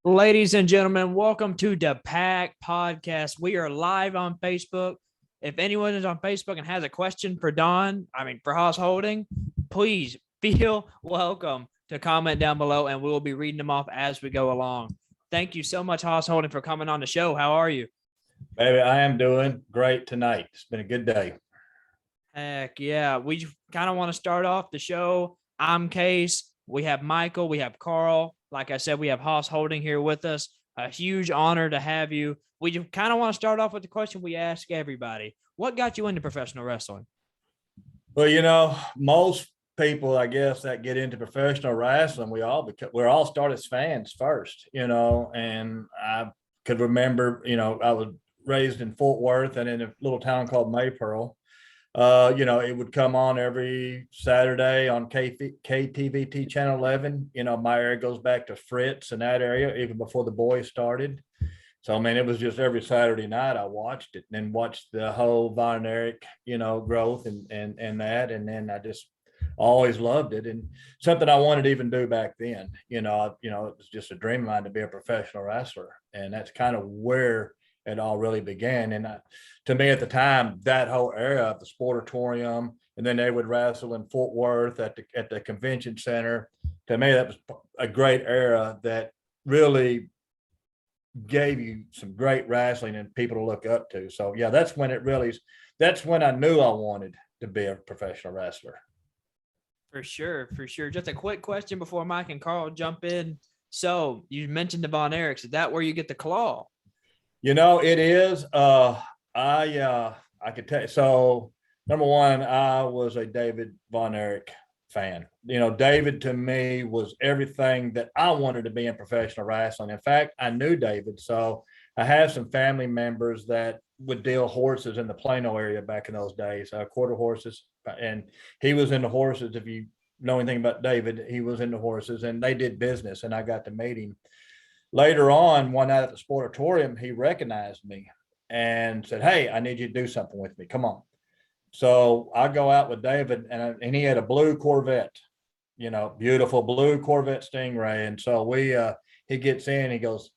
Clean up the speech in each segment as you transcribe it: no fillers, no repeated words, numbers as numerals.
Ladies and gentlemen, welcome to the Pack Podcast. We are live on Facebook. If anyone is on Facebook and has a question for for Haas Holding, please feel welcome to comment down below and we will be reading them off as we go along. Thank you so much, Haas Holding, for coming on the show. How are you? Baby, I am doing great tonight. It's been a good day. Heck yeah. We kind of want to start off the show. I'm Case. We have Michael. We have Carl. Like I said, we have Haas Holding here with us. A huge honor to have you. We just kind of want to start off with the question we ask everybody. What got you into professional wrestling? Well, most people, I guess, that get into professional wrestling, we're all start as fans first, and I could remember, I was raised in Fort Worth and in a little town called Maypearl. It would come on every Saturday on KTVT Channel 11. My area goes back to Fritz and that area, even before the boys started. So, it was just every Saturday night I watched it and then watched the whole Von Erich, growth and that. And then I just always loved it. And something I wanted to even do back then, it was just a dream of mine to be a professional wrestler. And that's kind of where it all really began. And to me at the time, that whole era of the Sportatorium, and then they would wrestle in Fort Worth at the convention center. To me, that was a great era that really gave you some great wrestling and people to look up to. So yeah, that's when I knew I wanted to be a professional wrestler. For sure. Just a quick question before Mike and Carl jump in. So you mentioned the Von Erichs. Is that where you get the claw? It is. I could tell you. So, number one, I was a David Von Erich fan. David to me was everything that I wanted to be in professional wrestling. In fact, I knew David. So I have some family members that would deal horses in the Plano area back in those days, quarter horses. And he was in the horses. If you know anything about David, he was in the horses and they did business and I got to meet him. Later on, one night at the Sportatorium, he recognized me and said, "Hey, I need you to do something with me. Come on." So I go out with David, and he had a blue Corvette, beautiful blue Corvette Stingray. And so he gets in, he goes,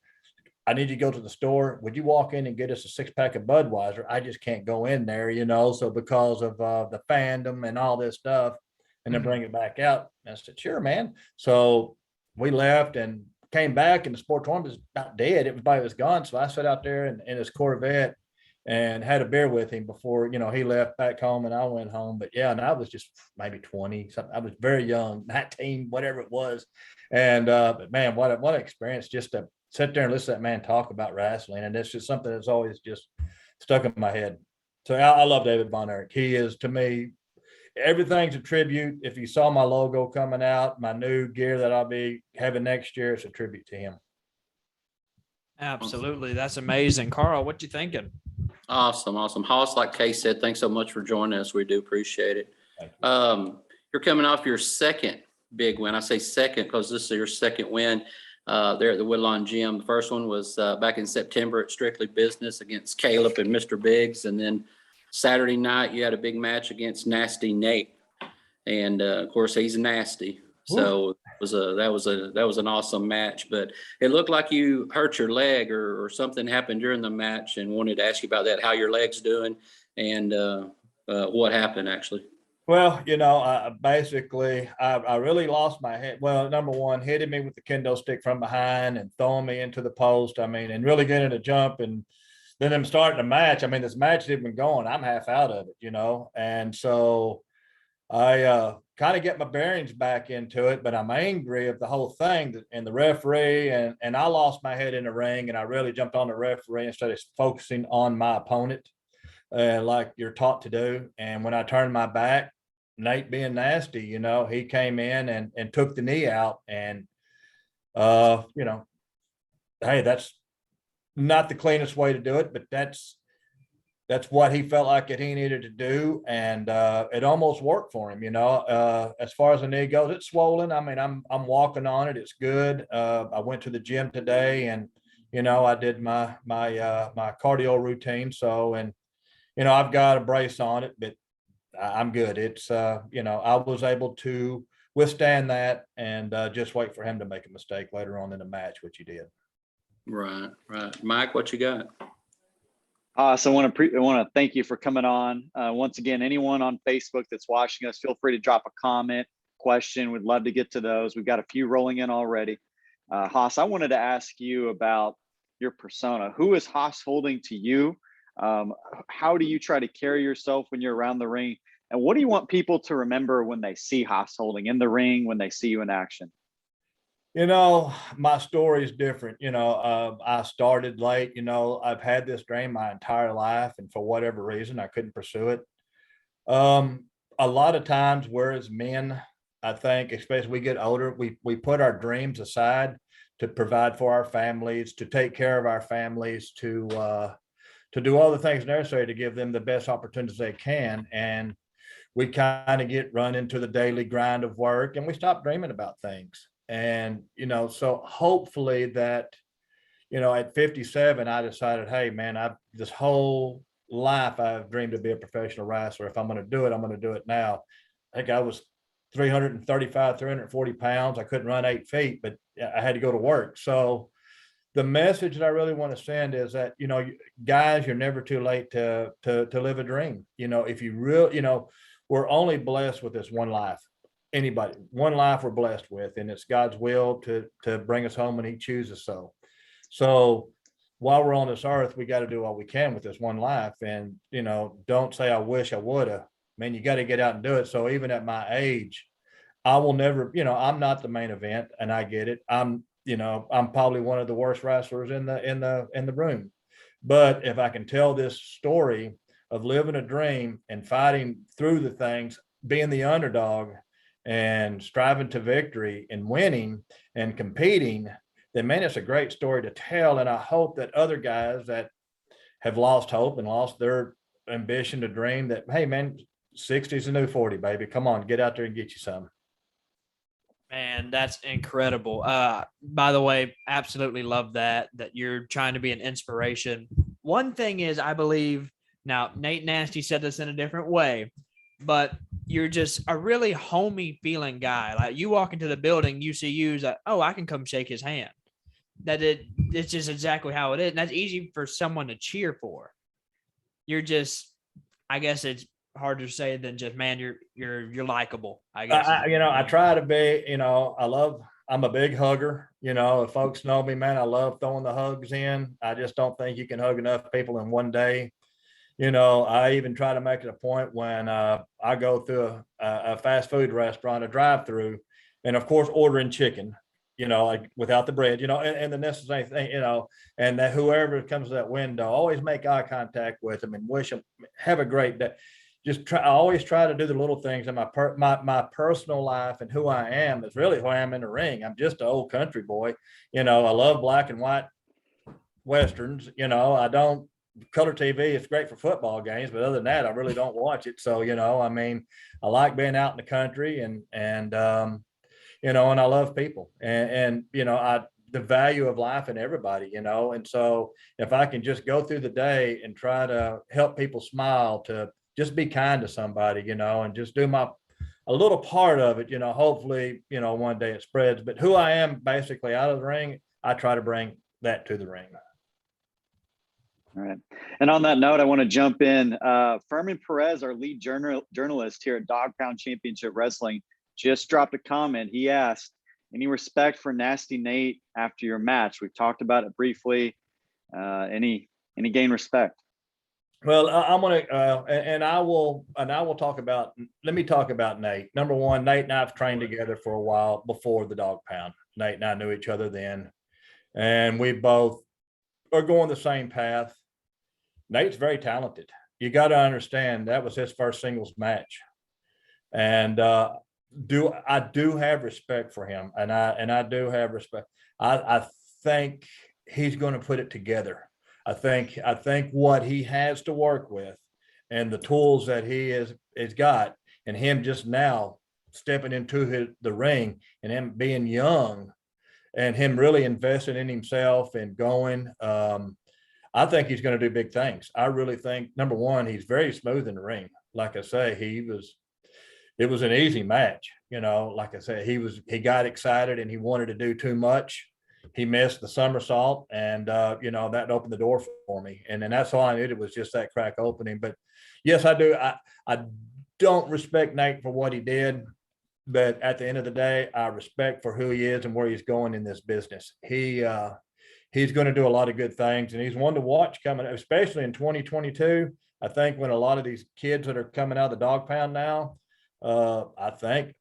"I need you to go to the store. Would you walk in and get us a 6-pack of Budweiser? I just can't go in there, So because of the fandom and all this stuff, and then bring it back out." And I said, "Sure, man." So we left and came back, and the Sportatorium was about dead. Everybody was gone. So I sat out there in his Corvette and had a beer with him before, he left back home and I went home. But yeah, and I was just maybe 20 something. I was very young, 19, whatever it was. And but man, what an experience just to sit there and listen to that man talk about wrestling. And it's just something that's always just stuck in my head. So I love David Von Erich. He is, to me, everything's a tribute. If you saw my logo coming out, my new gear that I'll be having next year, it's a tribute to him. Absolutely. That's amazing. Carl, what you thinking? Awesome. Haas, like Kay said, thanks so much for joining us. We do appreciate it. You're coming off your second big win. I say second because this is your second win there at the Woodlawn Gym. The first one was back in September at Strictly Business against Caleb and Mr. Biggs. And then Saturday night, you had a big match against Nasty Nate. And of course, he's nasty. So that was an awesome match, but it looked like you hurt your leg or something happened during the match, and wanted to ask you about that, how your leg's doing and what happened actually. Well, I really lost my head. Well, number one, hitting me with the kendo stick from behind and throwing me into the post. And really getting a jump and then them starting a match. This match had been going. I'm half out of it, and so I kind of get my bearings back into it, but I'm angry of the whole thing and the referee, and I lost my head in the ring, and I really jumped on the referee instead of focusing on my opponent, like you're taught to do. And when I turned my back, Nate, being nasty, he came in and took the knee out, and hey, that's not the cleanest way to do it, but that's what he felt like that he needed to do. And it almost worked for him, as far as the knee goes, it's swollen. I'm walking on it. It's good. I went to the gym today and, I did my cardio routine. So, and, I've got a brace on it, but I'm good. It's, I was able to withstand that and just wait for him to make a mistake later on in the match, which he did. Right. Mike, what you got? So I want to thank you for coming on. Once again, anyone on Facebook that's watching us, feel free to drop a comment, question. We'd love to get to those. We've got a few rolling in already. Haas, I wanted to ask you about your persona. Who is Haas Holding to you? How do you try to carry yourself when you're around the ring? And what do you want people to remember when they see Haas Holding in the ring, when they see you in action? My story is different. I started late. I've had this dream my entire life, and for whatever reason, I couldn't pursue it. A lot of times, whereas men, I think, especially as we get older, we put our dreams aside to provide for our families, to take care of our families, to do all the things necessary to give them the best opportunities they can. And we kind of get run into the daily grind of work, and we stop dreaming about things. And, so hopefully that, at 57, I decided, hey, man, this whole life I've dreamed to be a professional wrestler. If I'm going to do it, I'm going to do it now. I think I was 335, 340 pounds. I couldn't run 8 feet, but I had to go to work. So the message that I really want to send is that, guys, you're never too late to live a dream. If you really, we're only blessed with this one life. Anybody, one life we're blessed with, and it's God's will to bring us home when he chooses. So while we're on this earth, we got to do all we can with this one life. And, don't say, I wish I would have. Man, you got to get out and do it. So even at my age, I will never, I'm not the main event, and I get it. I'm probably one of the worst wrestlers in the room. But if I can tell this story of living a dream and fighting through the things, being the underdog, and striving to victory and winning and competing, then, man, it's a great story to tell. And I hope that other guys that have lost hope and lost their ambition to dream, that, hey, man, 60 is a new 40, baby. Come on, get out there and get you some. Man, that's incredible. By the way, absolutely love that you're trying to be an inspiration. One thing is, I believe, now Nate Nasty said this in a different way, but you're just a really homey feeling guy. Like, you walk into the building, you see you, like, oh, I can come shake his hand. It's just exactly how it is. And that's easy for someone to cheer for. You're just, I guess it's hard to say than just, man, you're likable, I guess. I try to be, I'm a big hugger. If folks know me, man, I love throwing the hugs in. I just don't think you can hug enough people in one day. I even try to make it a point when I go through a fast food restaurant, a drive-through, and of course ordering chicken, like without the bread, and the necessary thing, and that whoever comes to that window, always make eye contact with them and wish them have a great day. I always try to do the little things in my personal life, and who I am is really who I am in the ring. I'm just an old country boy. I love black and white Westerns. I don't color TV. It's great for football games, but other than that, I really don't watch it. So, I like being out in the country and and I love people and the value of life in everybody, and so if I can just go through the day and try to help people smile, to just be kind to somebody, and just do a little part of it, hopefully, one day it spreads. But who I am basically out of the ring, I try to bring that to the ring. All right. And on that note, I want to jump in. Furman Perez, our lead journalist here at Dog Pound Championship Wrestling, just dropped a comment. He asked, any respect for Nasty Nate after your match? We've talked about it briefly. Any gain respect? Well, I'm going to, and I will talk about, let me talk about Nate. Number one, Nate and I have trained together for a while before the Dog Pound. Nate and I knew each other then, and we both are going the same path. Nate's very talented. You got to understand that was his first singles match. And I do have respect for him, and I do have respect. I think he's going to put it together. I think what he has to work with and the tools that he has got, and him just now stepping into the ring and him being young and him really investing in himself and going, I think he's going to do big things. I really think, number one, he's very smooth in the ring. Like I say, it was an easy match. Like I said, he got excited and he wanted to do too much. he missed the somersault, and that opened the door for me. And then that's all I needed was just that crack opening. But yes, I do. I don't respect Nate for what he did, but at the end of the day, I respect for who he is and where he's going in this business. He's going to do a lot of good things, and he's one to watch coming, especially in 2022. I think when a lot of these kids that are coming out of the dog pound now, I think,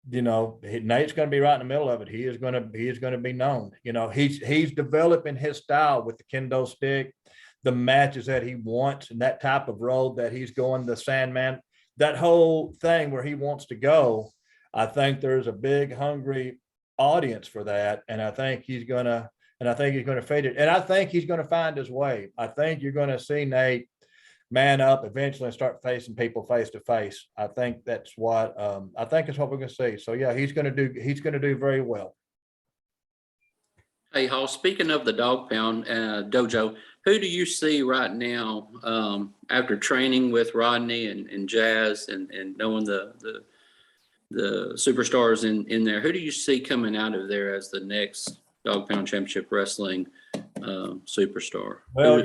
Nate's going to be right in the middle of it. He is going to be known. He's developing his style with the kendo stick, the matches that he wants, and that type of road that he's going, the Sandman, that whole thing where he wants to go. I think there's a big, hungry audience for that, and I think he's going to fade it, and I think he's going to find his way. I think you're going to see Nate man up eventually and start facing people face to face. I think that's what we're going to see. So yeah, he's going to do very well. Hey, Hall, speaking of the dog pound dojo, who do you see right now after training with Rodney and Jazz and knowing the superstars in there? Who do you see coming out of there as the next dog pound championship wrestling superstar? Well,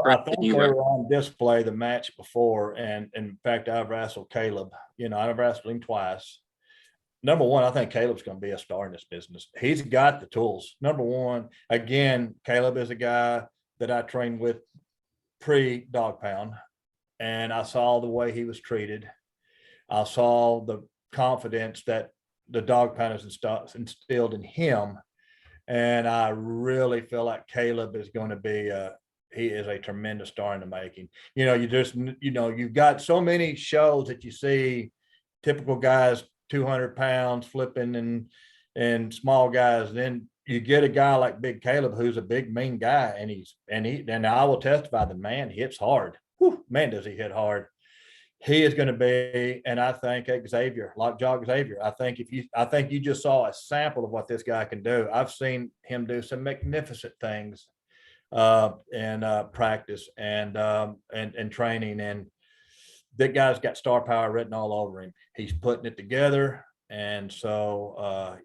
I think they were on display the match before, and in fact, I've wrestled Caleb. I've wrestled him twice. Number one, I think Caleb's going to be a star in this business. He's got the tools. Number one, again, Caleb is a guy that I trained with pre-dog pound, and I saw the way he was treated. I saw the confidence that the dog pound has instilled in him. And I really feel like Caleb is going to be he is a tremendous star in the making. You've got so many shows that you see typical guys, 200 pounds flipping and small guys. Then you get a guy like Big Caleb, who's a big, mean guy. And I will testify, the man hits hard. Whew, man, does he hit hard. He is going to be, and I think Xavier, Lockjaw Xavier. I think you just saw a sample of what this guy can do. I've seen him do some magnificent things in practice and training, and that guy's got star power written all over him. He's putting it together, and so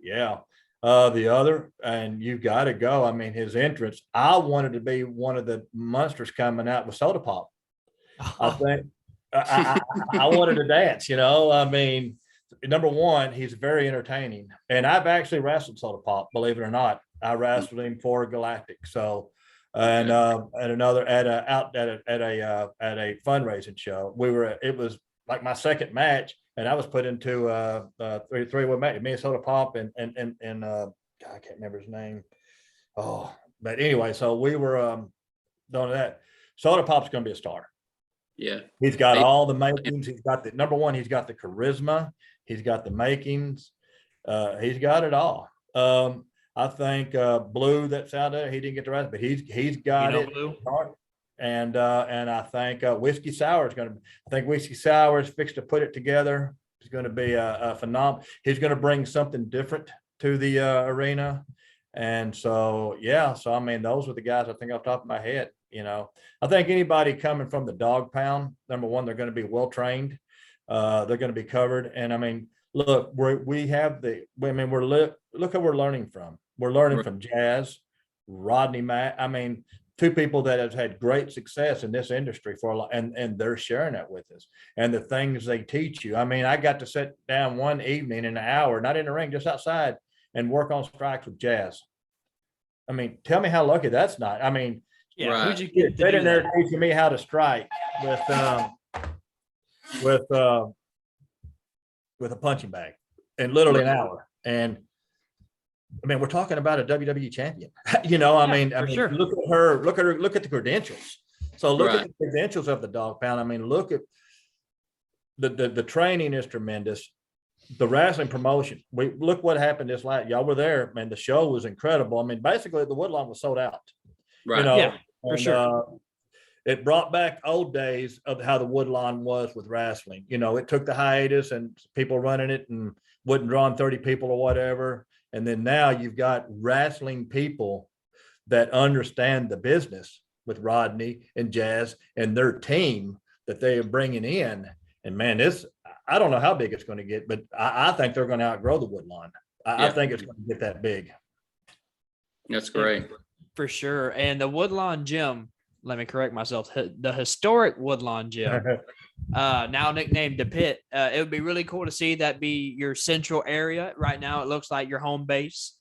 the other, and you've got to go. I mean, his entrance. I wanted to be one of the monsters coming out with Soda Pop. I think. I wanted to dance, I mean, number one, he's very entertaining, and I've actually wrestled Soda Pop, believe it or not. I wrestled him for Galactic. So, and at a fundraising show, it was like my second match, and I was put into three-way match, me and Soda Pop and God, I can't remember his name. Oh, but anyway, so we were doing that. Soda Pop's going to be a star. Yeah, he's got all the makings. He's got the number one. He's got the charisma. He's got the makings. He's got it all. I think Blue that's out there. He didn't get the rest, but he's got it. Blue. And I think Whiskey Sour is going to. I think Whiskey Sour is fixed to put it together. He's going to be a phenomenal. He's going to bring something different to the arena. And so, so I mean, those are the guys I think off the top of my head. I think anybody coming from the dog pound, number one, they're going to be well trained. They're going to be covered. And I mean, look, look who we're learning from. We're learning from Jazz, Rodney, Matt. I mean, two people that have had great success in this industry for a lot, and they're sharing that with us. And the things they teach you. I mean, I got to sit down one evening in an hour, not in the ring, just outside, and work on strikes with Jazz. I mean, tell me how lucky that's not. I mean, who'd you get to in there teaching me how to strike with a punching bag in literally an hour. And I mean, we're talking about a WWE champion. Sure. Look at her, look at the credentials. So look at the credentials of the dog pound. I mean, look at the training is tremendous. The wrestling promotion. Look what happened this last. Y'all were there, man. The show was incredible. I mean, basically the Woodlawn was sold out. Right. Yeah, for sure. It brought back old days of how the Woodlawn was with wrestling. It took the hiatus and people running it and wasn't drawing 30 people or whatever. And then now you've got wrestling people that understand the business with Rodney and Jazz and their team that they are bringing in. And man, I don't know how big it's going to get, but I think they're going to outgrow the Woodlawn. I think it's going to get that big. That's great. For sure. And the Woodlawn Gym, let me correct myself, the historic Woodlawn Gym, now nicknamed the Pit. It would be really cool to see that be your central area. Right now, it looks like your home base,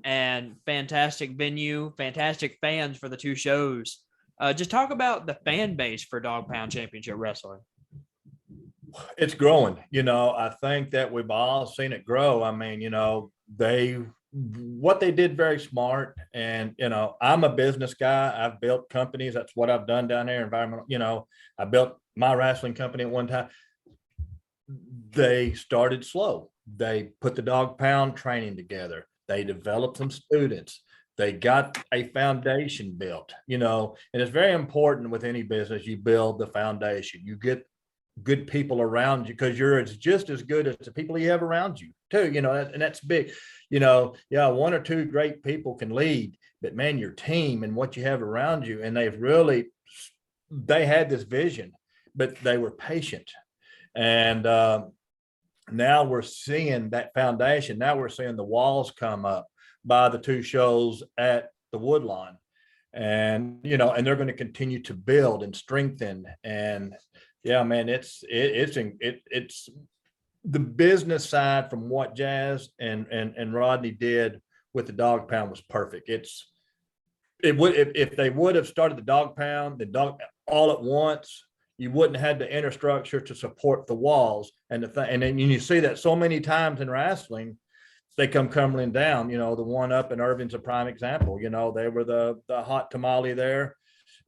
and fantastic venue, fantastic fans for the two shows. Just talk about the fan base for Dog Pound Championship Wrestling. It's growing. I think that we've all seen it grow. I mean, what they did very smart. And, I'm a business guy. I've built companies. That's what I've done down there. Environmental, I built my wrestling company at one time. They started slow. They put the Dog Pound training together. They developed some students. They got a foundation built, and it's very important with any business. You build the foundation, you get good people around you, because you're just as good as the people you have around you too, and that's big. One or two great people can lead, but man, your team and what you have around you, and they had this vision, but they were patient. And now we're seeing that foundation. Now we're seeing the walls come up by the two shows at the Woodlawn, and and they're going to continue to build and strengthen. And yeah, man, it's the business side from what Jazz and Rodney did with the Dog Pound was perfect. If they would have started the Dog Pound, all at once, you wouldn't have had the infrastructure to support the walls and and then you see that so many times in wrestling, they come crumbling down. The one up in Irving's a prime example. They were the hot tamale there,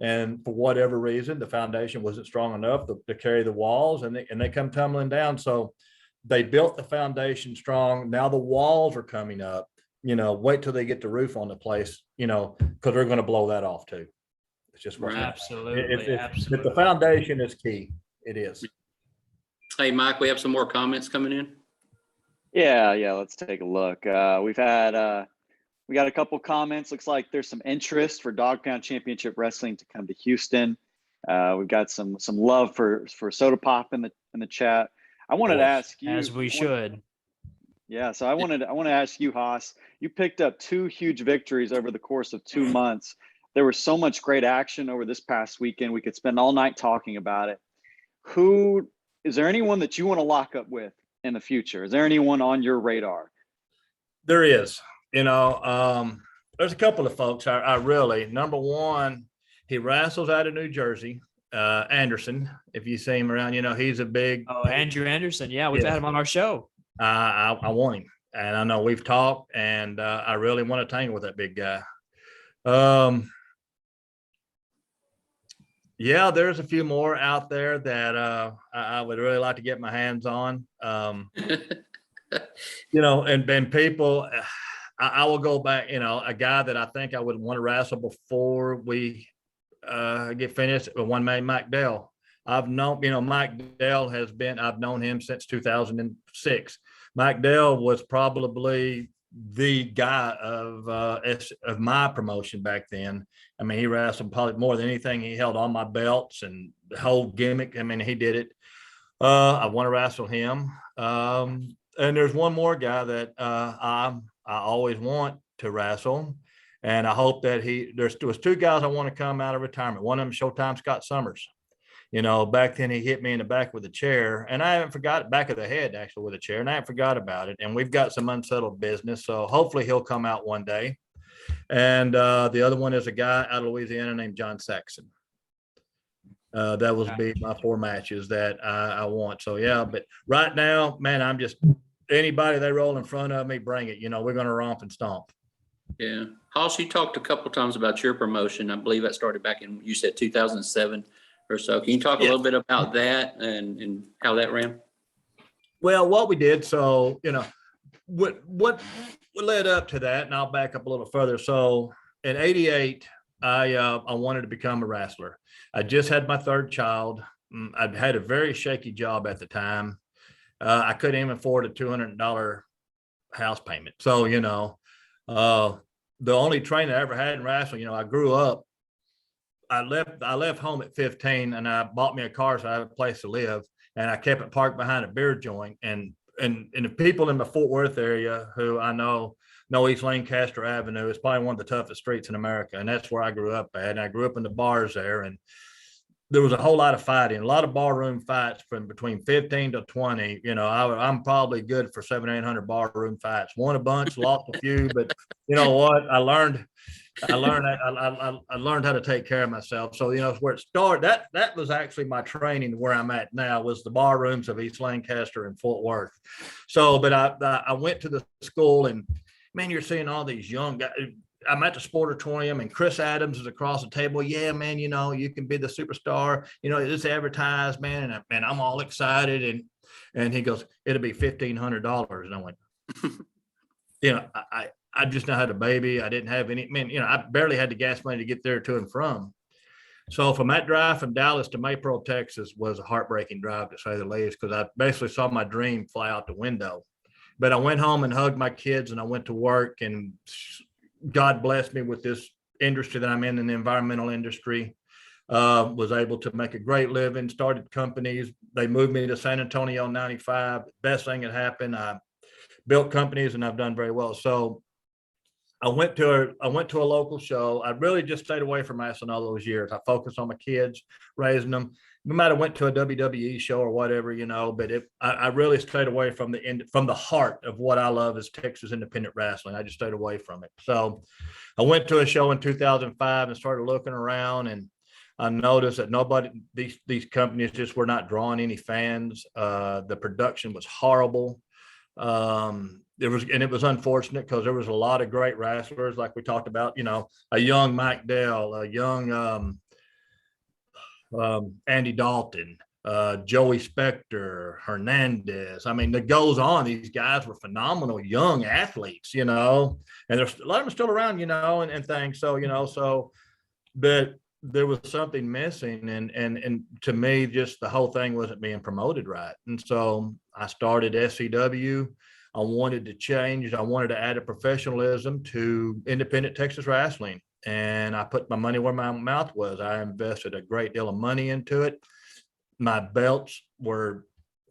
and for whatever reason, the foundation wasn't strong enough to carry the walls, and they come tumbling down. So they built the foundation strong. Now the walls are coming up. Wait till they get the roof on the place. Because they're going to blow that off too. It's just what absolutely. But the foundation is key. It is. Hey, Mike, we have some more comments coming in. Yeah. Let's take a look. We got a couple comments. Looks like there's some interest for Dog Pound Championship Wrestling to come to Houston. We've got some love for Soda Pop in the chat. I wanted to ask you, as we should. Yeah, so I want to ask you, Haas. You picked up 2 huge victories over the course of 2 months. There was so much great action over this past weekend. We could spend all night talking about it. Is there anyone that you want to lock up with in the future? Is there anyone on your radar? There is. There's a couple of folks I really. Number one, he wrestles out of New Jersey. Anderson, if you see him around, he's a big. Oh, Andrew Anderson. Yeah, we've had him on our show. I want him, and I know we've talked, and I really want to tangle with that big guy. Yeah, there's a few more out there that I would really like to get my hands on. And people, I will go back, a guy that I think I would want to wrestle before we get finished, one man, Mike Dell. I've known, Mike Dell I've known him since 2006. Mike Dell was probably the guy of my promotion back then. I mean, he wrestled probably more than anything. He held all my belts and the whole gimmick. I mean, he did it. I want to wrestle him. And there's one more guy that I always want to wrestle. And I hope that there was 2 guys I want to come out of retirement. One of them, Showtime Scott Summers. Back then he hit me in the back with a chair, and I haven't forgot, back of the head actually with a chair, and I haven't forgot about it. And we've got some unsettled business, so hopefully he'll come out one day. And the other one is a guy out of Louisiana named John Saxon. That will be my 4 matches that I want. So yeah, but right now, man, I'm just anybody they roll in front of me, bring it. We're going to romp and stomp. Yeah, Haas, you talked a couple of times about your promotion. I believe that started back in, you said 2007 or so. Can you talk a little bit about that and how that ran? Well, what we did, so what led up to that, and I'll back up a little further. So in '88, I wanted to become a wrestler. I just had my 3rd child. I'd had a very shaky job at the time. I couldn't even afford a $200 house payment. So the only training I ever had in wrestling, I grew up. I left home at 15, and I bought me a car so I had a place to live, and I kept it parked behind a beer joint. And the people in the Fort Worth area who I know know East Lancaster Avenue. It's probably one of the toughest streets in America. And that's where I grew up at. And I grew up in the bars there. And there was a whole lot of fighting, a lot of barroom fights from between 15 to 20. You know, I'm probably good for 700-800 barroom fights. Won a bunch, lost a few, but you know what? I learned how to take care of myself. So, you know, where it started, that was actually my training where I'm at now was the bar rooms of East Lancaster and Fort Worth. So, but I went to the school and man, you're seeing all these young guys. I'm at the Sportatorium and Chris Adams is across the table. Yeah, man, you know, you can be the superstar. You know, it's advertised, man. And I'm all excited. And he goes, it'll be $1,500. And I went, you know, I just now had a baby. I didn't have any, man, you know, I barely had the gas money to get there to and from. So from that drive from Dallas to Maypearl, Texas was a heartbreaking drive to say the least, because I basically saw my dream fly out the window. But I went home and hugged my kids and I went to work, and God blessed me with this industry that I'm in the environmental industry. Was able to make a great living, started companies. They moved me to San Antonio in 95. Best thing that happened. I built companies and I've done very well. So I went to a local show. I really just stayed away from wrestling all those years. I focused on my kids, raising them. We might have went to a WWE show or whatever, you know, but I really stayed away from the heart of what I love is Texas independent wrestling. I just stayed away from it. So I went to a show in 2005 and started looking around, and I noticed that these companies just were not drawing any fans. The production was horrible. It was unfortunate because there was a lot of great wrestlers, like we talked about, you know, a young Mike Dell, a young Andy Dalton, Joey Spector, Hernandez. I mean, it goes on. These guys were phenomenal young athletes, you know, and there's a lot of them still around, you know, and things. So, you know, but there was something missing. And to me, just the whole thing wasn't being promoted right. And so I started SCW. I wanted to change. I wanted to add a professionalism to independent Texas wrestling. And I put my money where my mouth was. I invested a great deal of money into it. My belts were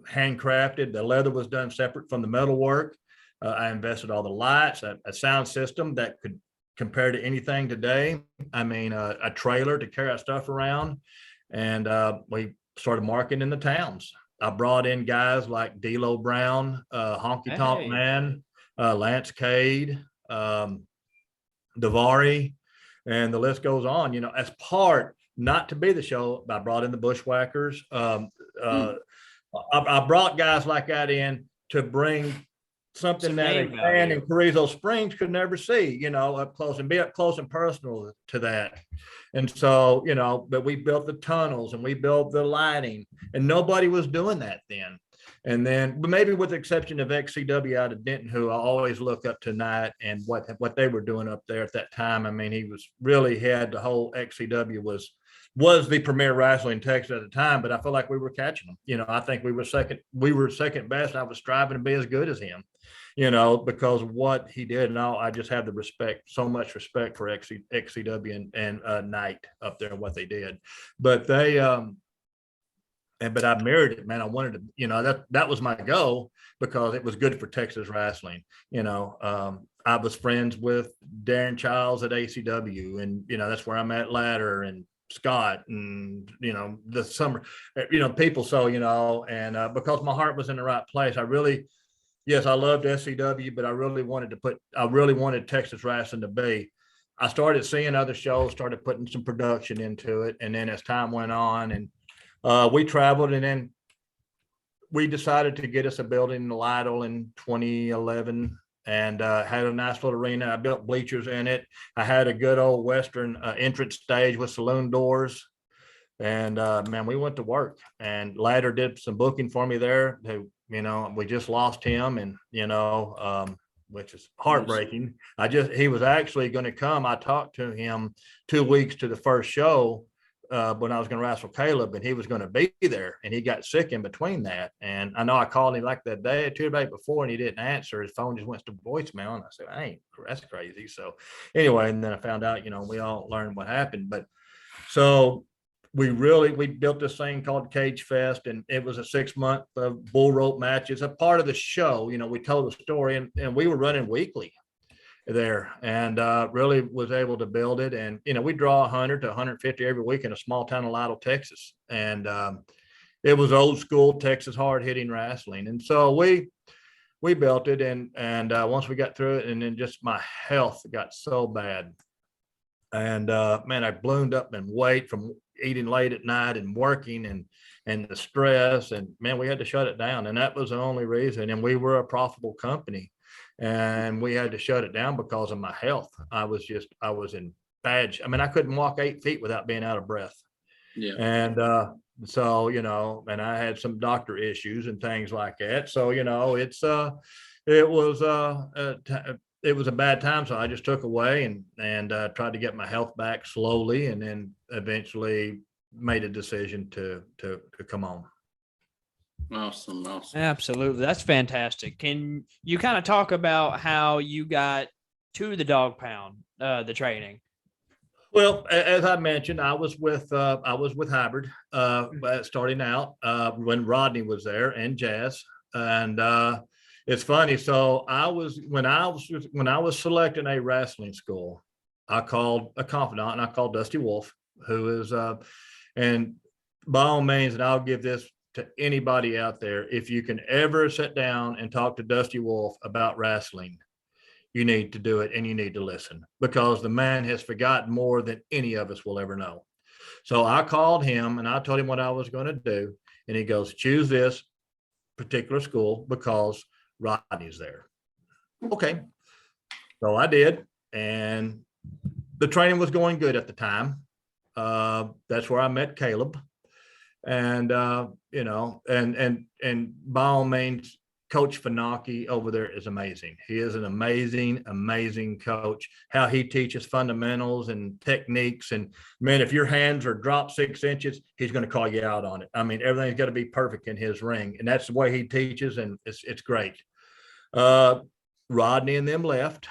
handcrafted. The leather was done separate from the metal work. I invested all the lights, a sound system that could compare to anything today. I mean, a trailer to carry our stuff around. And we started marketing in the towns. I brought in guys like D'Lo Brown, Honky Tonk Man, Lance Cade, Davari, and the list goes on. You know, as part, not to be the show, I brought in the Bushwhackers. I brought guys like that in to bring something that a fan in Carrizo Springs could never see, you know, up close and be up close and personal to that. And so, you know, but we built the tunnels and we built the lighting, and nobody was doing that then. And then, but maybe with the exception of XCW out of Denton, who I always look up to tonight, and what they were doing up there at that time. I mean, he was really had the whole XCW was the premier wrestling in Texas at the time, but I feel like we were catching them. You know, I think we were second best. I was striving to be as good as him, you know, because of what he did. And I just have so much respect for XCW and Knight up there and what they did. But they, but I mirrored it, man. I wanted to, you know, that was my goal because it was good for Texas wrestling. You know, I was friends with Darren Childs at ACW, and, you know, that's where I met Ladder and Scott and, you know, the summer, you know, people. So, you know, and because my heart was in the right place, yes, I loved SCW, but I really wanted Texas wrestling to be. I started seeing other shows, started putting some production into it. And then as time went on, and we traveled, and then we decided to get us a building in Lytle in 2011, and had a nice little arena. I built bleachers in it. I had a good old Western entrance stage with saloon doors. And man, we went to work, and Ladder did some booking for me there. You know, we just lost him, and, you know, which is heartbreaking. He was actually going to come. I talked to him 2 weeks to the first show when I was going to wrestle Caleb, and he was going to be there, and he got sick in between that. And I know I called him like that day, 2 days before, and he didn't answer. His phone just went to voicemail, and I said, that's crazy. So anyway, and then I found out, you know, we all learned what happened. But so we built this thing called Cage Fest, and it was a 6-month bull rope matches. A part of the show, you know, we told the story, and we were running weekly. there, and really was able to build it. And, we draw 100 to 150 every week in a small town of Lytle, Texas. And it was old school Texas hard hitting wrestling. And so we built it. And once we got through it, and then just my health got so bad. And man, I ballooned up in weight from eating late at night and working and the stress. And man, we had to shut it down. And that was the only reason. And we were a profitable company. And we had to shut it down because of my health. I was in bad. I mean, I couldn't walk 8 feet without being out of breath. Yeah. And so, and I had some doctor issues and things like that. So, it was a bad time. So I just took away and tried to get my health back slowly, and then eventually made a decision to come on. Awesome. Absolutely. That's fantastic. Can you kind of talk about how you got to the dog pound, the training? Well, as I mentioned, I was with Hybrid starting out when Rodney was there and Jazz. And it's funny. So when I was selecting a wrestling school, I called a confidant, and I called Dusty Wolf, who is and by all means, and I'll give this to anybody out there, if you can ever sit down and talk to Dusty Wolf about wrestling, you need to do it, and you need to listen, because the man has forgotten more than any of us will ever know. So I called him and I told him what I was going to do. And he goes, choose this particular school because Rodney's there. Okay. So I did. And the training was going good at the time. That's where I met Caleb. And, and by all means, Coach Funaki over there is amazing. He is an amazing, amazing coach. How he teaches fundamentals and techniques. And man, if your hands are dropped 6 inches, he's going to call you out on it. I mean, everything's got to be perfect in his ring. And that's the way he teaches. And it's great. Rodney and them left.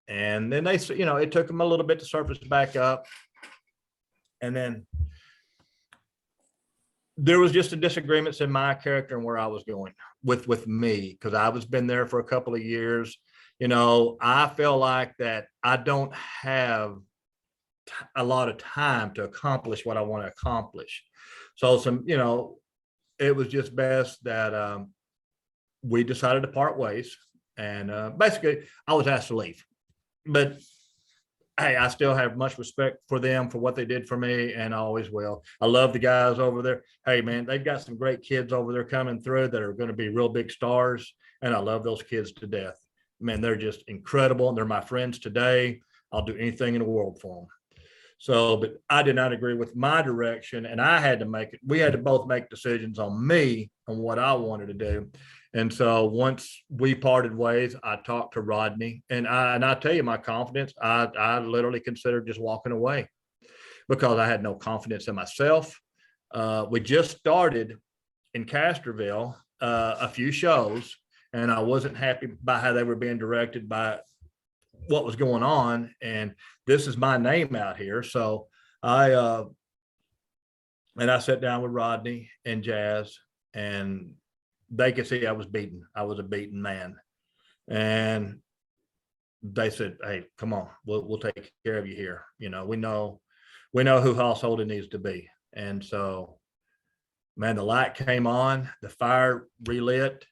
And then they, it took them a little bit to surface back up. And then there was just a disagreements in my character and where I was going with me, because I was been there for a couple of years. I feel like that I don't have a lot of time to accomplish what I want to accomplish. So it was just best that we decided to part ways. And basically I was asked to leave, but hey, I still have much respect for them for what they did for me, and I always will. I love the guys over there. Hey, man, they've got some great kids over there coming through that are going to be real big stars, and I love those kids to death. Man, they're just incredible, and they're my friends today. I'll do anything in the world for them. So, but I did not agree with my direction, and I had to we had to both make decisions on me and what I wanted to do. And so once we parted ways, I talked to Rodney, and I tell you, my confidence, I literally considered just walking away because I had no confidence in myself. We just started in Castroville a few shows, and I wasn't happy by how they were being directed by what was going on. And this is my name out here. So I sat down with Rodney and Jazz, and they could see I was beaten. I was a beaten man. And they said, hey, come on, we'll take care of you here. We know who Haas Holding needs to be. And so, man, the light came on, the fire relit,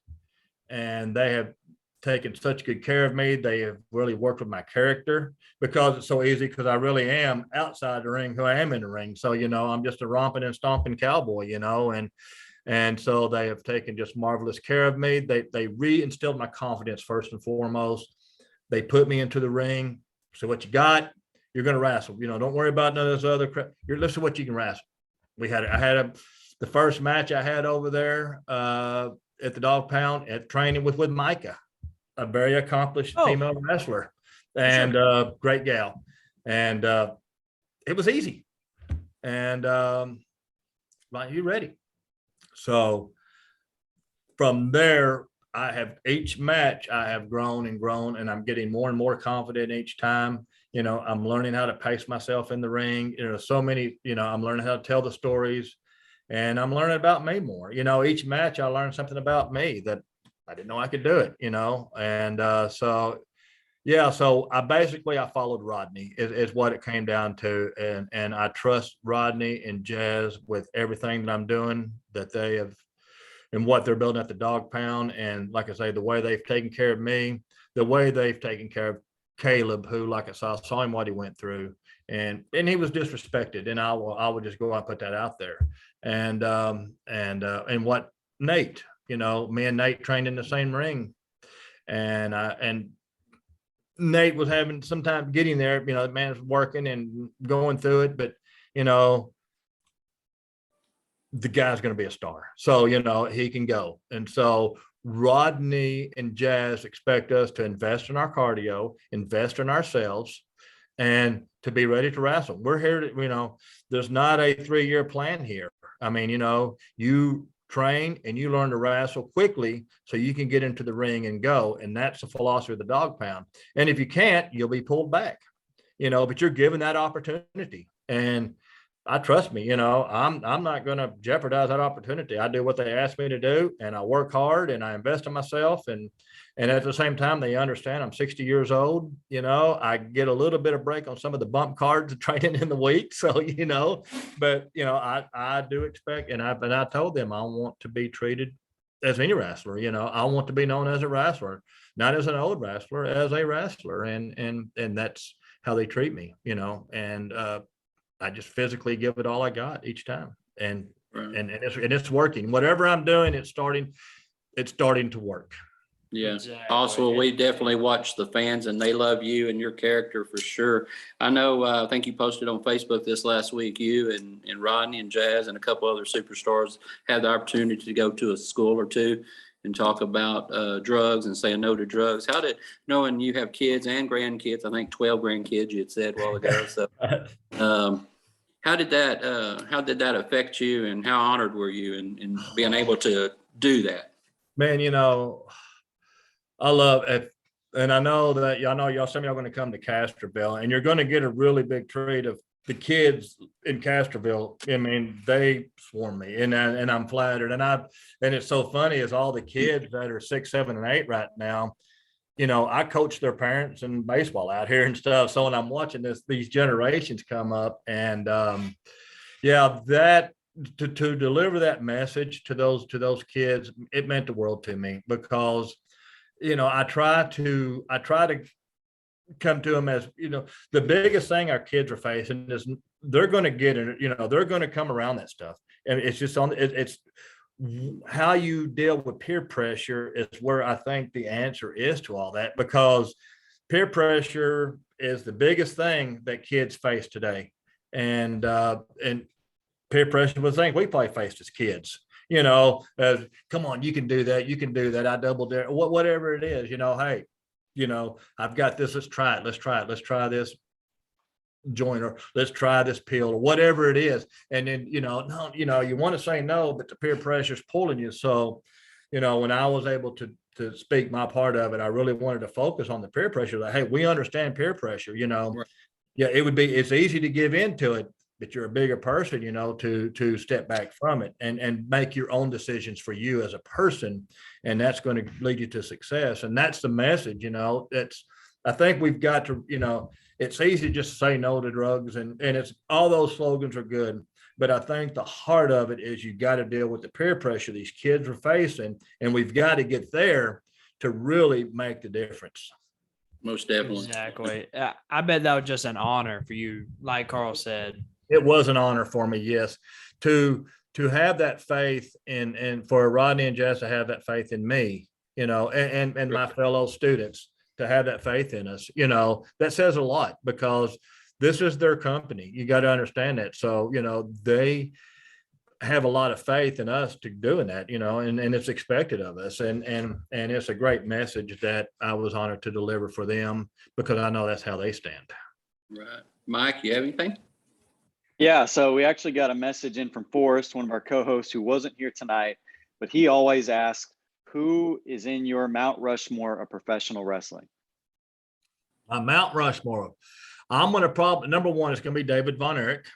and they have taken such good care of me. They have really worked with my character, because it's so easy, because I really am outside the ring who I am in the ring. So, I'm just a romping and stomping cowboy, and so they have taken just marvelous care of me. They reinstilled my confidence first and foremost. They put me into the ring. So what you got, you're going to wrestle. Don't worry about none of this other crap. Listen to what you can wrestle. The first match I had over there at the Dog Pound at training with Micah, a very accomplished female wrestler, and great gal. And it was easy. And like, you ready? So from there, each match I have grown and grown, and I'm getting more and more confident each time. I'm learning how to pace myself in the ring. So many, I'm learning how to tell the stories, and I'm learning about me more. Each match I learned something about me that I didn't know I could do it, and so Yeah, so I followed Rodney is what it came down to, and I trust Rodney and Jazz with everything that I'm doing, that they have, and what they're building at the dog pound. And like I say, the way they've taken care of me, the way they've taken care of Caleb, who, like I saw him what he went through, and he was disrespected, and I will just go out and put that out there, and what Nate, me and Nate trained in the same ring, and Nate was having some time getting there. The man's working and going through it, but the guy's going to be a star. So, he can go. And so Rodney and Jazz expect us to invest in our cardio, invest in ourselves, and to be ready to wrestle. We're here to, there's not a 3-year plan here. I mean, you train and you learn to wrestle quickly so you can get into the ring and go. And that's the philosophy of the dog pound. And if you can't, you'll be pulled back, but you're given that opportunity. And trust me, I'm not going to jeopardize that opportunity. I do what they ask me to do, and I work hard and I invest in myself. And at the same time, they understand I'm 60 years old. I get a little bit of break on some of the bump cards training in the week. So, but I do expect, and I told them I want to be treated as any wrestler. I want to be known as a wrestler, not as an old wrestler, as a wrestler. And that's how they treat me, and I just physically give it all I got each time. And it's working. Whatever I'm doing, it's starting to work. Yeah. Exactly. Also, we definitely watch the fans, and they love you and your character for sure. I know, I think you posted on Facebook this last week, you and Rodney and Jazz and a couple other superstars had the opportunity to go to a school or two and talk about drugs and saying no to drugs. How did, knowing you have kids and grandkids, I think 12 grandkids you had said a while ago. So how did that affect you, and how honored were you in being able to do that? Man, I love it. And I know that y'all, some of y'all are going to come to Castroville, and you're going to get a really big treat of the kids in Castroville. I mean, they swarm me, and I'm flattered. And it's so funny, is all the kids that are 6, 7, and 8 right now, I coach their parents in baseball out here and stuff. So when I'm watching these generations come up, and that to deliver that message to those kids, it meant the world to me, because I try to come to them as, the biggest thing our kids are facing is they're going to get in, they're going to come around that stuff. And it's just it's how you deal with peer pressure is where I think the answer is to all that, because peer pressure is the biggest thing that kids face today. And peer pressure was the thing we probably faced as kids. Come on, you can do that. You can do that. I double dare, whatever it is, hey, I've got this. Let's try it. Let's try this joint, or let's try this pill, or whatever it is. And then, no, you want to say no, but the peer pressure is pulling you. So, when I was able to speak my part of it, I really wanted to focus on the peer pressure. Like, hey, we understand peer pressure, Right. Yeah, it's easy to give into it, but you're a bigger person, to step back from it and make your own decisions for you as a person. And that's going to lead you to success. And that's the message, I think we've got to, it's easy just to say no to drugs, and it's all those slogans are good. But I think the heart of it is you got to deal with the peer pressure these kids are facing. And we've got to get there to really make the difference. Most definitely. Exactly. I bet that was just an honor for you, like Carl said. It was an honor for me, yes, to have that faith and for Rodney and Jess to have that faith in me, and my fellow students to have that faith in us, that says a lot, because this is their company. You got to understand that. So, they have a lot of faith in us to doing that, and it's expected of us. And it's a great message that I was honored to deliver for them, because I know that's how they stand. Right. Mike, you have anything? Yeah, so we actually got a message in from Forrest, one of our co-hosts who wasn't here tonight, but he always asks, who is in your Mount Rushmore of professional wrestling? Mount Rushmore. I'm going to probably, number one, it's going to be David Von Erich.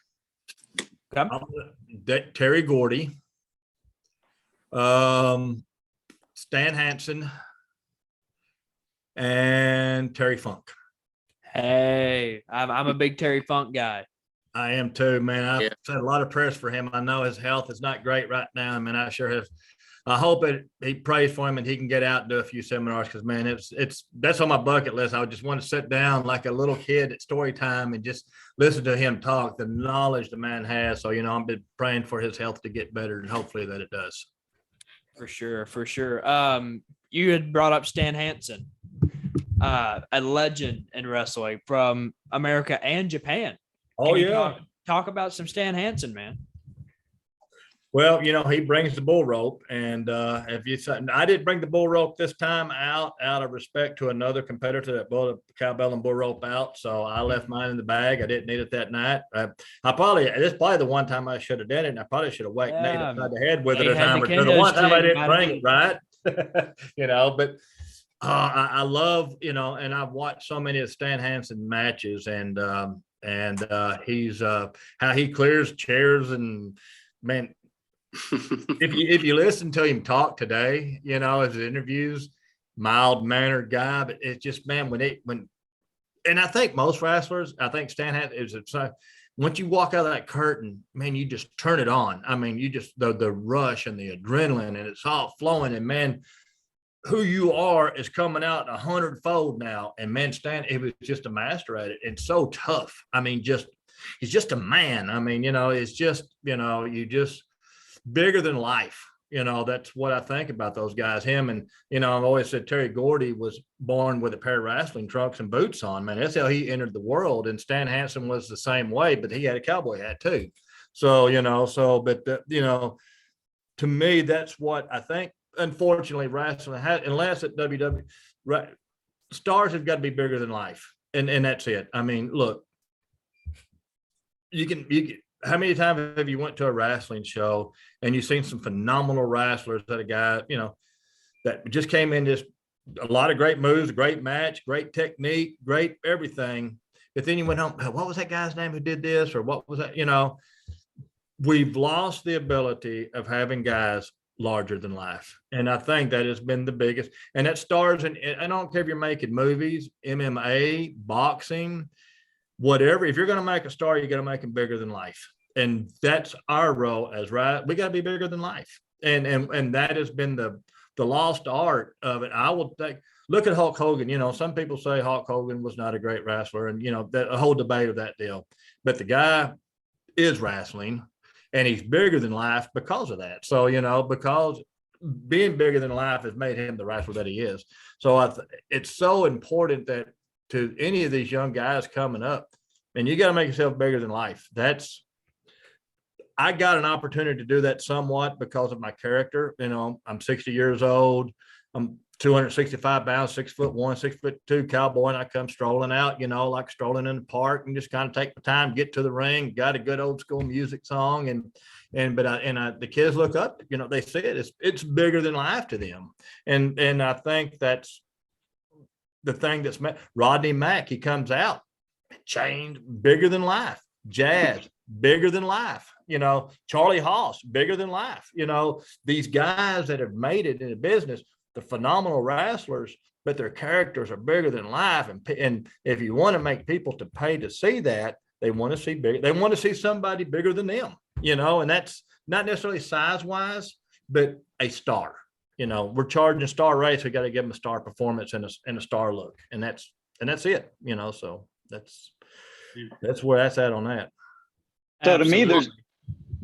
Terry Gordy. Stan Hansen. and Terry Funk. Hey, I'm a big Terry Funk guy. I am too, man. I've said a lot of prayers for him. I know his health is not great right now. I mean, I sure have. I hope he prays for him and he can get out and do a few seminars, because, man, that's on my bucket list. I just want to sit down like a little kid at story time and just listen to him talk, the knowledge the man has. So, I've been praying for his health to get better, and hopefully that it does. For sure. For sure. You had brought up Stan Hansen, a legend in wrestling from America and Japan. Oh, yeah. Talk about some Stan Hansen, man. Well, he brings the bull rope, and I didn't bring the bull rope this time out of respect to another competitor that brought a cowbell and bull rope out. So I left mine in the bag. I didn't need it that night. This is probably the one time I should have done it, and I probably should have whacked Nate upside the head with it a time or two. The one time I didn't bring it, right? But I love, and I've watched so many of Stan Hansen matches, and he's how he clears chairs, and, man, if you listen to him talk today, his interviews, mild-mannered guy, but it's just, man, and I think most wrestlers, I think Stan Hansen once you walk out of that curtain, man, you just turn it on. I mean, you just the rush and the adrenaline, and it's all flowing, and, man, who you are is coming out 100-fold now. And, man, Stan, he was just a master at it, and so tough. I mean, he's just a man. I mean, it's just, you just bigger than life. That's what I think about those guys. Him, and, I've always said Terry Gordy was born with a pair of wrestling trunks and boots on, man. That's how he entered the world. And Stan Hansen was the same way, but he had a cowboy hat too. So, to me, that's what I think. Unfortunately, wrestling has, unless at WWE, right, stars have got to be bigger than life, and that's it. I mean, look, you can. How many times have you went to a wrestling show and you've seen some phenomenal wrestlers that a guy, that just came in, just a lot of great moves, great match, great technique, great everything. But then you went home, what was that guy's name who did this, or what was that? We've lost the ability of having guys larger than life. And I think that has been the biggest, and that stars in, I don't care if you're making movies, MMA, boxing, whatever. If you're going to make a star, you got to make them bigger than life. And that's our role as we got to be bigger than life. And that has been the lost art of it. I will look at Hulk Hogan. Some people say Hulk Hogan was not a great wrestler, and, that a whole debate of that deal, but the guy is wrestling, and he's bigger than life because of that. So, because being bigger than life has made him the wrestler that he is. So it's so important that to any of these young guys coming up, and you got to make yourself bigger than life. I got an opportunity to do that somewhat because of my character. I'm 60 years old. I'm 265 pounds, 6'1", 6'2" cowboy, and I come strolling out, like strolling in the park, and just kind of take the time, get to the ring, got a good old school music song, but the kids look up, they see it. It's bigger than life to them, and I think that's the thing that's met. Rodney Mack, he comes out, chained, bigger than life. Jazz, bigger than life. Charlie Haas, bigger than life. These guys that have made it in the business, the phenomenal wrestlers, but their characters are bigger than life. And if you want to make people to pay to see that, they want to see bigger. They want to see somebody bigger than them. And that's not necessarily size wise, but a star. We're charging star rates. We got to give them a star performance and a star look, and that's it. So that's where that's at on that. So Absolutely.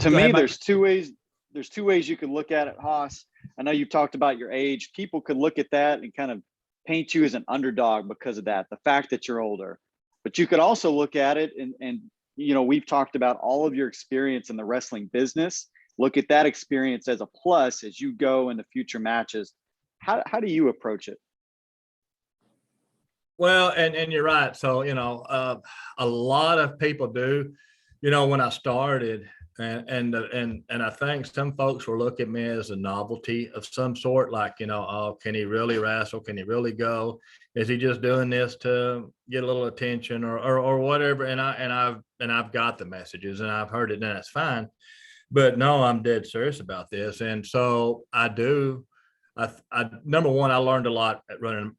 to me, there's two ways. There's two ways you could look at it, Haas. I know you've talked about your age. People could look at that and kind of paint you as an underdog because of that, the fact that you're older. But you could also look at it and we've talked about all of your experience in the wrestling business. Look at that experience as a plus as you go into future matches. How do you approach it? Well, and you're right. So, a lot of people do, when I started, and I think some folks will look at me as a novelty of some sort, like, oh, can he really wrestle? Can he really go? Is he just doing this to get a little attention or whatever? And I've got the messages and I've heard it, and that's fine. But no, I'm dead serious about this. And so I do. Number one, I learned a lot at running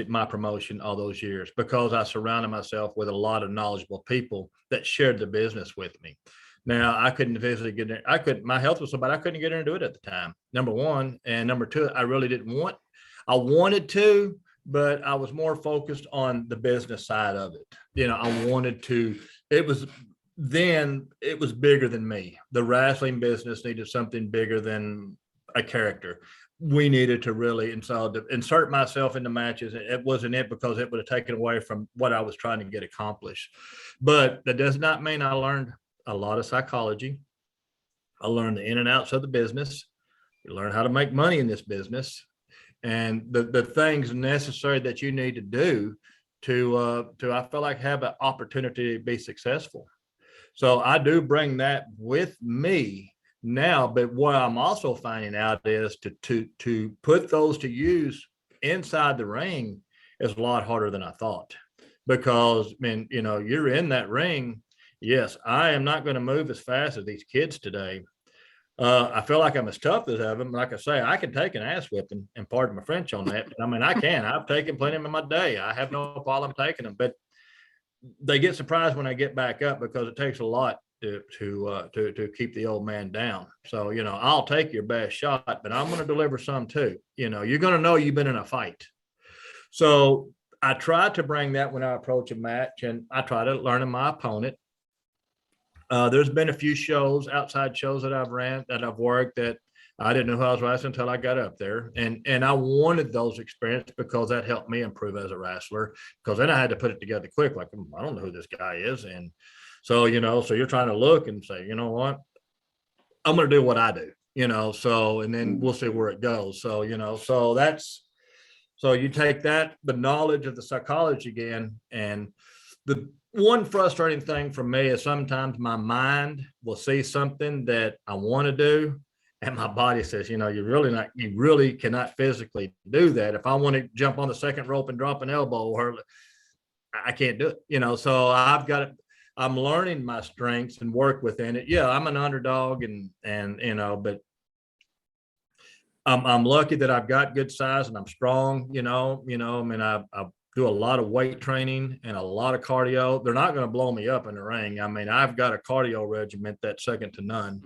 my promotion all those years, because I surrounded myself with a lot of knowledgeable people that shared the business with me. Now, I couldn't physically get in. My health was so bad, I couldn't get into it at the time, number one. And number two, I really didn't want, I wanted to, but I was more focused on the business side of it. I wanted to, it was bigger than me. The wrestling business needed something bigger than a character. We needed to really, and so to insert myself into matches, it wasn't it, because it would have taken away from what I was trying to get accomplished. But that does not mean I learned a lot of psychology. I learned the in and outs of the business. You learn how to make money in this business, and the things necessary that you need to do to I feel like have an opportunity to be successful. So I do bring that with me now, but what I'm also finding out is to put those to use inside the ring is a lot harder than I thought, because you're in that ring. Yes, I am not going to move as fast as these kids today. I feel like I'm as tough as them. Like I say, I can take an ass whipping, and pardon my French on that. I mean, I can. I've taken plenty of them in my day. I have no problem taking them, but they get surprised when I get back up, because it takes a lot to keep the old man down. So, I'll take your best shot, but I'm going to deliver some too. You're going to know you've been in a fight. So I try to bring that when I approach a match, and I try to learn my opponent. There's been a few outside shows that I've worked, that I didn't know who I was wrestling until I got up there. And I wanted those experiences, because that helped me improve as a wrestler, because then I had to put it together quick. Like, I don't know who this guy is. And so, so you're trying to look and say, you know what, I'm going to do what I do, so, and then we'll see where it goes. So, so you take that, the knowledge of the psychology again, and the one frustrating thing for me is sometimes my mind will see something that I want to do, and my body says, you really cannot physically do that. If I want to jump on the second rope and drop an elbow, or I can't do it, so I'm learning my strengths and work within it. Yeah, I'm an underdog, but I'm lucky that I've got good size and I'm strong, I do a lot of weight training and a lot of cardio. They're not going to blow me up in the ring. I mean, I've got a cardio regiment that's second to none.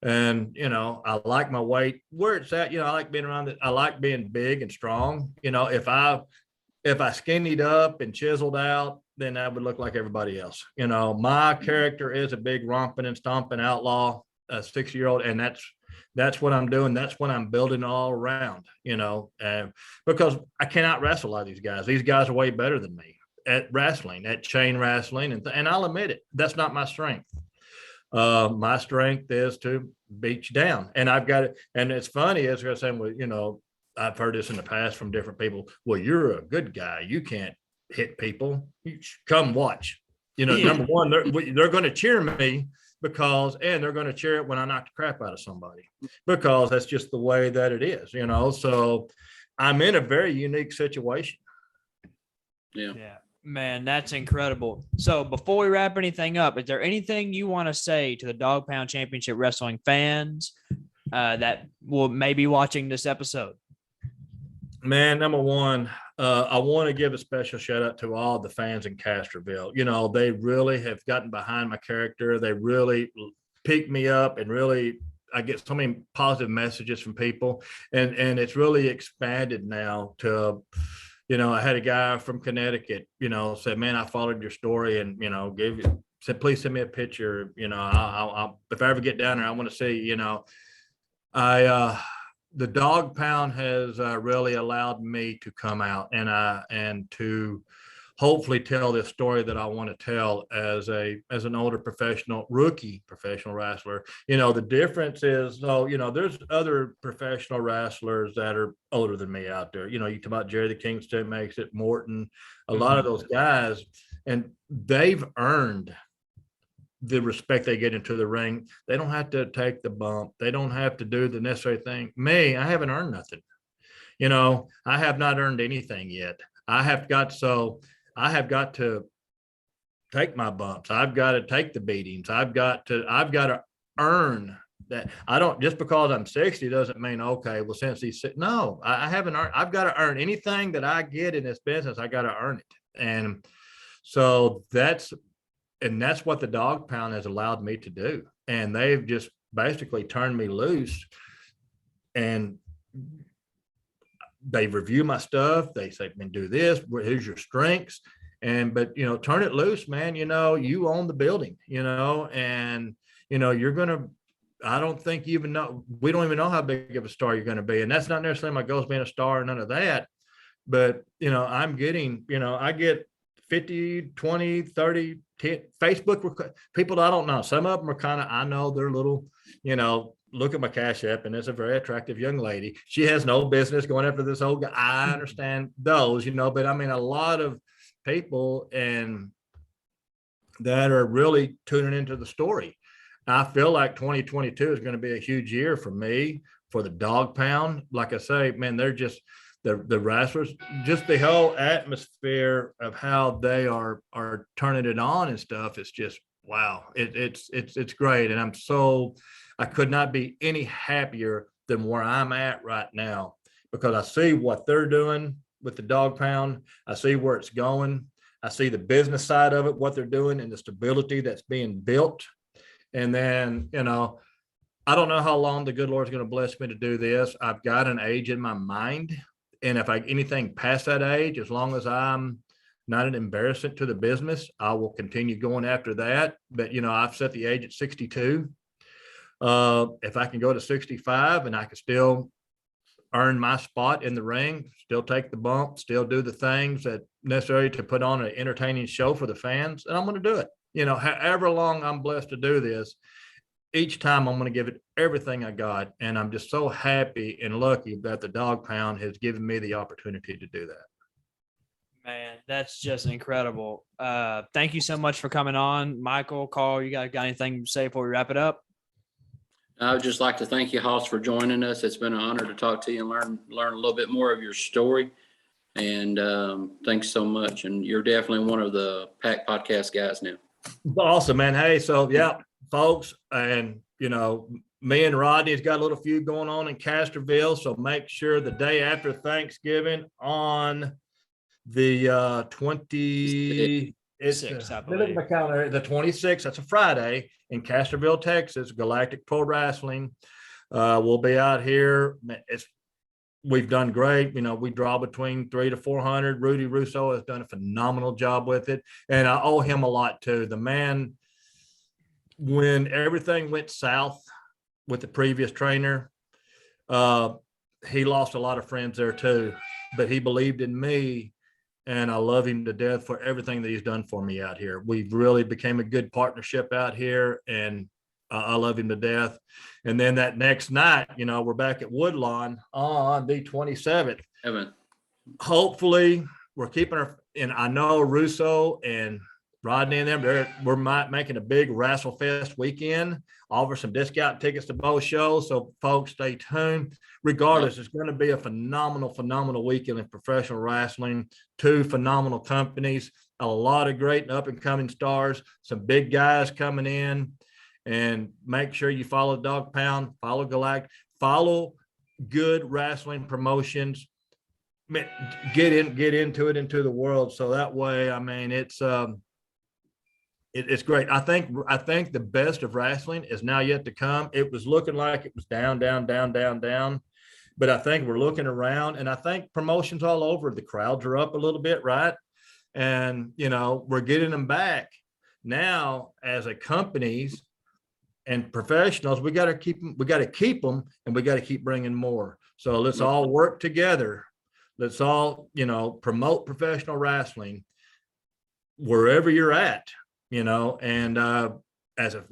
And, I like my weight where it's at. I like being around it. I like being big and strong. If I skinnied up and chiseled out, then I would look like everybody else. My character is a big romping and stomping outlaw, a 6-year-old. And that's what I'm doing. That's what I'm building all around, because I cannot wrestle a lot of these guys. These guys are way better than me at wrestling, at chain wrestling. And I'll admit it, that's not my strength. My strength is to beat you down. And I've got it. And it's funny, as I was saying, well, I've heard this in the past from different people. Well, you're a good guy. You can't hit people. You come watch. Number one, they're going to cheer me, and they're going to cheer it when I knock the crap out of somebody, because that's just the way that it is, so I'm in a very unique situation. Yeah. Man, that's incredible. So before we wrap anything up, is there anything you want to say to the Dog Pound Championship Wrestling fans that will maybe watching this episode? Man, number one, I want to give a special shout out to all the fans in Castroville. They really have gotten behind my character. They really picked me up, and really, I get so many positive messages from people, and it's really expanded now to, I had a guy from Connecticut, said, man, I followed your story, and, said, please send me a picture. I'll if I ever get down there, I want to see, the Dog Pound has really allowed me to come out and to hopefully tell this story that I want to tell as an older rookie professional wrestler. The difference is, there's other professional wrestlers that are older than me out there. You talk about Jerry the Kingston makes it, Morton, a lot of those guys, and they've earned the respect they get into the ring. They don't have to take the bump. They don't have to do the necessary thing. Me, I haven't earned nothing. I have not earned anything yet. I have got to take my bumps. I've got to take the beatings. I've got to earn that I don't, just because I'm 60 doesn't mean, okay, well, since he's, no, I haven't earned, I've got to earn anything that I get in this business. I got to earn it. And so that's what the dog pound has allowed me to do. And they've just basically turned me loose, and they review my stuff. They say, man, do this, here's your strengths. But, turn it loose, man. You own the building, and, you're going to, I don't think we don't even know how big of a star you're going to be. And that's not necessarily my goal is being a star or none of that. But, I'm getting, I get 50, 20, 30, 10 Facebook people that I don't know. Some of them are kind of, I know they're little, look at my Cash App, and it's a very attractive young lady. She has no business going after this old guy. I understand those, but I mean, a lot of people and that are really tuning into the story. I feel like 2022 is going to be a huge year for me, for the dog pound. Like I say, man, they're just the wrestlers, just the whole atmosphere of how they are turning it on and stuff. It's just, wow. It's great. And I could not be any happier than where I'm at right now, because I see what they're doing with the dog pound. I see where it's going. I see the business side of it, what they're doing, and the stability that's being built. And then, I don't know how long the good Lord's going to bless me to do this. I've got an age in my mind. And if anything past that age, as long as I'm not an embarrassment to the business, I will continue going after that. But, I've set the age at 62. If I can go to 65 and I can still earn my spot in the ring, still take the bump, still do the things that necessary to put on an entertaining show for the fans, and I'm going to do it. However long I'm blessed to do this, each time I'm going to give it everything I got. And I'm just so happy and lucky that the dog pound has given me the opportunity to do that. Man, that's just incredible. Thank you so much for coming on. Michael, Carl, you got anything to say before we wrap it up? I would just like to thank you, Haas, for joining us. It's been an honor to talk to you and learn a little bit more of your story. And thanks so much. And you're definitely one of the Pack Podcast guys now. Awesome, man. Hey, so yeah, folks, and me and Rodney's got a little feud going on in Castroville. So make sure the day after Thanksgiving on the 20. It's the 26th. That's a Friday in Castroville, Texas. Galactic Pro Wrestling. We'll be out here. We've done great. We draw between 300 to 400. Rudy Russo has done a phenomenal job with it, and I owe him a lot too. The man, when everything went south with the previous trainer, he lost a lot of friends there too. But he believed in me. And I love him to death for everything that he's done for me out here. We've really became a good partnership out here, and I love him to death. And then that next night, we're back at Woodlawn on the 27th. Evan. Hopefully we're keeping and I know Russo and Rodney and them, we're making a big Wrestle Fest weekend, offer some discount tickets to both shows. So folks, stay tuned. Regardless, it's going to be a phenomenal weekend in professional wrestling. 2 phenomenal companies, a lot of great and up and coming stars, some big guys coming in. And make sure you follow Dog Pound, follow Galactic, follow good wrestling promotions. Get into it, into the world. So that way, I mean, it's great. I think the best of wrestling is now yet to come. It was looking like it was down. But I think we're looking around, and I think promotions all over, the crowds are up a little bit, right? And, we're getting them back. Now, as a companies and professionals, we got to keep them, and we got to keep bringing more. So let's all work together. Let's all, promote professional wrestling wherever you're at. And as a,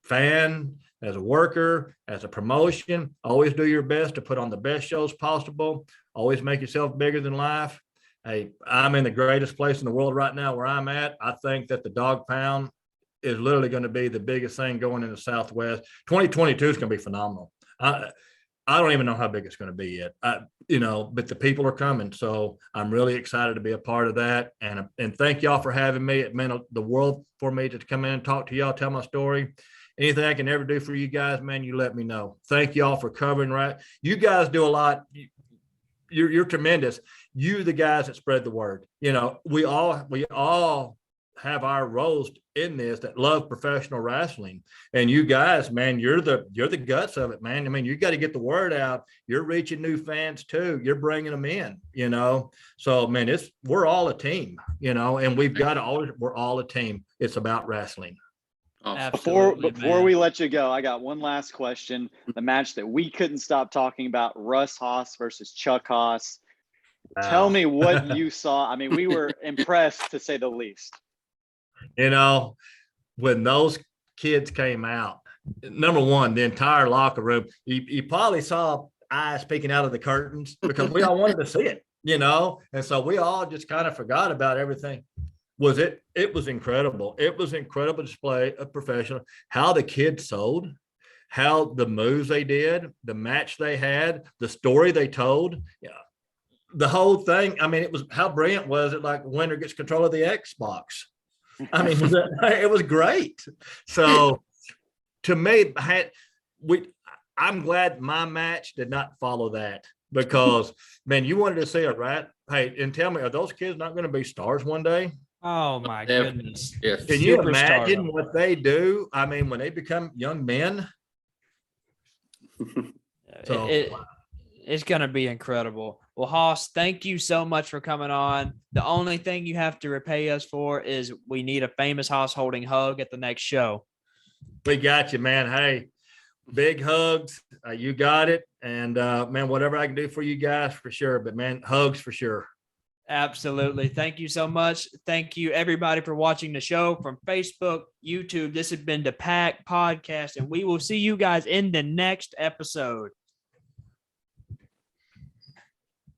fan, as a worker, as a promotion, always do your best to put on the best shows possible. Always make yourself bigger than life. Hey, I'm in the greatest place in the world right now where I'm at. I think that the Dog Pound is literally going to be the biggest thing going in the Southwest. 2022 is going to be phenomenal. I don't even know how big it's going to be yet, but the people are coming. So I'm really excited to be a part of that. And thank y'all for having me. It meant the world for me to come in and talk to y'all, tell my story. anything I can ever do for you guys, man, you let me know. Thank y'all for covering, right? You guys do a lot. You're tremendous. You the guys that spread the word. You know, we all have our roles in this that love professional wrestling. And you guys, man, you're the guts of it, man. I mean, you got to get the word out. You're reaching new fans too. You're bringing them in, you know? So, man, we're all a team, you know, and we're all a team. It's about wrestling. Before we let you go, I got one last question. The match that we couldn't stop talking about, Russ Haas versus Chuck Haas. Wow. Tell me what you saw. I mean, we were impressed to say the least. You know, when those kids came out, number one, the entire locker room, you probably saw eyes peeking out of the curtains because we all wanted to see it, you know? And so we all just kind of forgot about everything. It was incredible. It was incredible display of professional, how the kids sold, how the moves they did, the match they had, the story they told. Yeah. The whole thing. I mean, it was how brilliant was it? Like winner gets control of the Xbox. I mean, it was great. So to me, I'm glad my match did not follow that because, man, you wanted to see it, right? Hey, and tell me, are those kids not going to be stars one day? Oh, my goodness. Yes. Can you imagine what they do? I mean, when they become young men. So it's going to be incredible. Well, Haas, thank you so much for coming on. The only thing you have to repay us for is we need a famous Haas holding hug at the next show. We got you, man. Hey, big hugs. You got it. And, man, whatever I can do for you guys, for sure. But, man, hugs for sure. Absolutely. Thank you so much. Thank you, everybody, for watching the show from Facebook, YouTube. This has been the Pack Podcast, and we will see you guys in the next episode.